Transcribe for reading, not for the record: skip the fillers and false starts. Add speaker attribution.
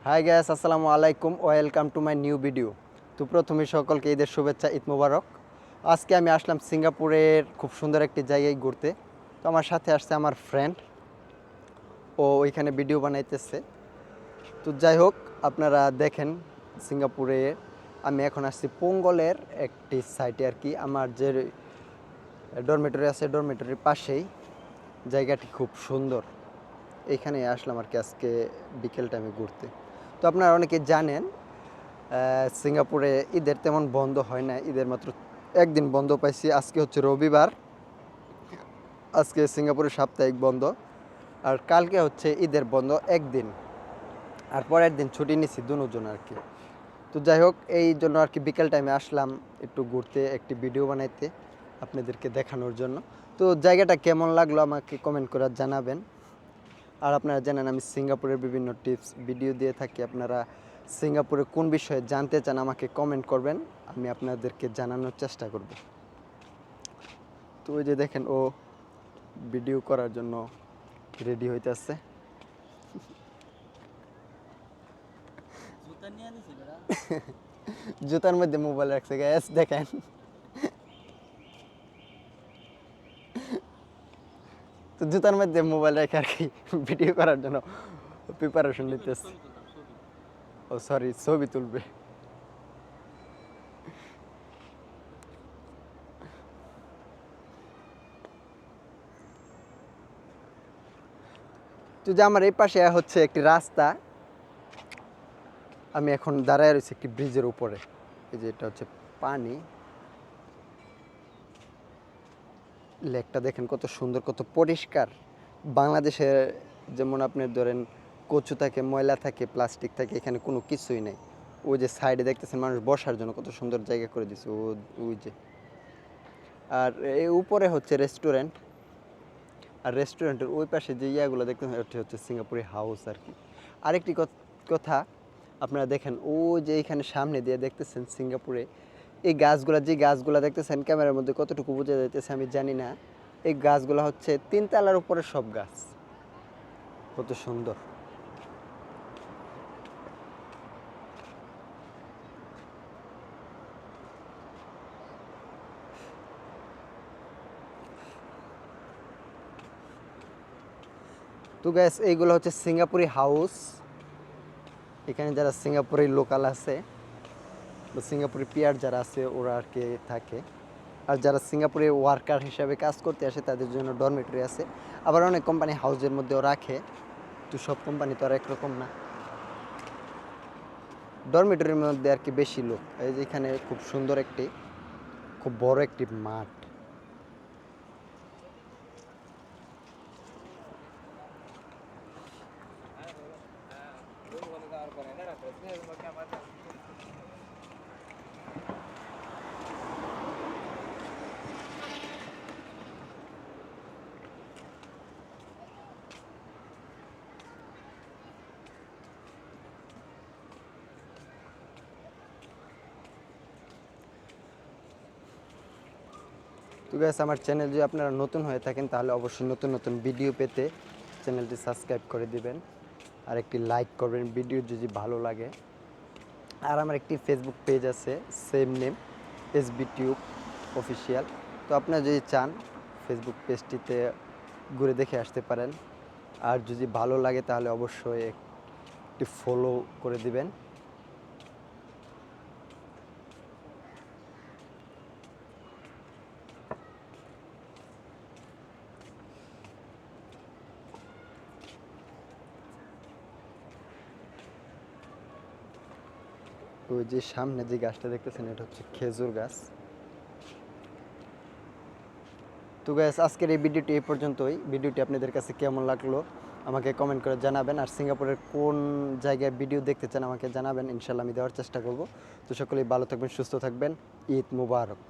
Speaker 1: High gas, আসসালামু আলাইকুম, welcome to my new video. তো প্রথমে সকলকে ঈদের শুভেচ্ছা, ঈদ মুবারক। আজকে আমি আসলাম সিঙ্গাপুরের খুব সুন্দর একটি জায়গায় ঘুরতে। তো আমার সাথে আসছে আমার ফ্রেন্ড, ও ওইখানে ভিডিও বানাইতেছে। তো যাই হোক, আপনারা দেখেন সিঙ্গাপুরে আমি এখন আসছি পোঙ্গলের একটি সাইটে আর কি। আমার যে ডরমেটরি আছে, ডরমেটরির পাশেই জায়গাটি খুব সুন্দর। এইখানে আসলাম আর কি আজকে বিকেল টাইমে ঘুরতে। তো আপনারা অনেকে জানেন সিঙ্গাপুরে ঈদের তেমন বন্ধ হয় না, ঈদের মাত্র একদিন বন্ধ পাইছি। আজকে হচ্ছে রবিবার, আজকে সিঙ্গাপুরে সাপ্তাহিক বন্ধ, আর কালকে হচ্ছে ঈদের বন্ধ একদিন, আর পরের দিন ছুটি নিছি দুজন আর কি। তো যাই হোক, এই জন্য আর কি বিকেল টাইমে আসলাম একটু ঘুরতে, একটি ভিডিও বানাইতে আপনাদেরকে দেখানোর জন্য। তো জায়গাটা কেমন লাগলো আমাকে কমেন্ট করে জানাবেন। আর আপনারা জানেন আমি সিঙ্গাপুরের বিভিন্ন টিপস ভিডিও দিয়ে থাকি। আপনারা সিঙ্গাপুরে কোন বিষয়ে জানতে চান আমাকে কমেন্ট করবেন, আমি আপনাদেরকে জানানোর চেষ্টা করব। তো ওই যে দেখেন, ও ভিডিও করার জন্য রেডি হইতেছে। জুতার মধ্যে মোবাইল রাখছে গ্যাস, দেখেন। তো জুতার মধ্যে মোবাইল রেখে আর কি ভিডিও করার জন্য প্রিপারেশন নিতেছে। ও সরি, ছবি তুলবে। তো যে আমার এই পাশে হচ্ছে একটি রাস্তা, আমি এখন দাঁড়ায় রয়েছি একটি ব্রিজের উপরে। এই যে এটা হচ্ছে পানি, লেকটা দেখেন কত সুন্দর, কত পরিষ্কার। বাংলাদেশে যেমন আপনি ধরেন কচু থাকে, ময়লা থাকে, প্লাস্টিক থাকে, এখানে কোনো কিছুই নেই। ওই যে সাইডে দেখতেছেন মানুষ বসার জন্য কত সুন্দর জায়গা করে দিছে, ওই যে। আর এই উপরে হচ্ছে রেস্টুরেন্ট, আর রেস্টুরেন্টের ওই পাশে যে ইয়াগুলো দেখতেছেন ওটা হচ্ছে সিঙ্গাপুরি হাউস আর কি। আরেকটি কথা, আপনারা দেখেন ও যে এখানে সামনে দিয়ে দেখতেছেন সিঙ্গাপুরে এই গাছগুলা, যে গাছগুলা দেখতেছেন ক্যামেরার মধ্যে কতটুকু বোঝা যাইতেছে আমি জানি না। এই গাছগুলা হচ্ছে 3 তলার উপরে সব গাছ, কত সুন্দর। তো গ্যাস, এইগুলো হচ্ছে সিঙ্গাপুরি হাউস। এখানে যারা সিঙ্গাপুরি লোকাল আছে বা সিঙ্গাপুরি পিয়ার যারা আছে ওরা আর কি থাকে। আর যারা সিঙ্গাপুরে ওয়ার্কার হিসাবে কাজ করতে আসে তাদের জন্য ডরমেটরি আছে। আবার অনেক কোম্পানি হাউসের মধ্যেও রাখে, তো সব কোম্পানি তো আর একরকম না। ডরমেটরির মধ্যে আর কি বেশি লোক। এই যে এখানে খুব সুন্দর একটি, খুব বড় একটি মাঠ। তো গাইস, আমার চ্যানেল যদি আপনারা নতুন হয়ে থাকেন তাহলে অবশ্যই নতুন নতুন ভিডিও পেতে চ্যানেলটি সাবস্ক্রাইব করে দিবেন, আর একটি লাইক করবেন ভিডিও যদি ভালো লাগে। আর আমার একটি ফেসবুক পেজ আছে, same name, SB tube official. তো আপনারা যদি চান ফেসবুক পেজটিতে ঘুরে দেখে আসতে পারেন। আর যদি ভালো লাগে তাহলে অবশ্যই একটি ফলো করে দিবেন। ওই যে সামনে যে গাছটা দেখতেছেন এটা হচ্ছে খেজুর গাছ। তো গাইস, আজকের এই ভিডিওটি এই পর্যন্তই। ভিডিওটি আপনাদের কাছে কেমন লাগলো আমাকে কমেন্ট করে জানাবেন। আর সিঙ্গাপুরের কোন জায়গায় ভিডিও দেখতে চান আমাকে জানাবেন, ইনশাল্লাহ আমি দেওয়ার চেষ্টা করব। তো সকলেই ভালো থাকবেন, সুস্থ থাকবেন। ঈদ মুবারক।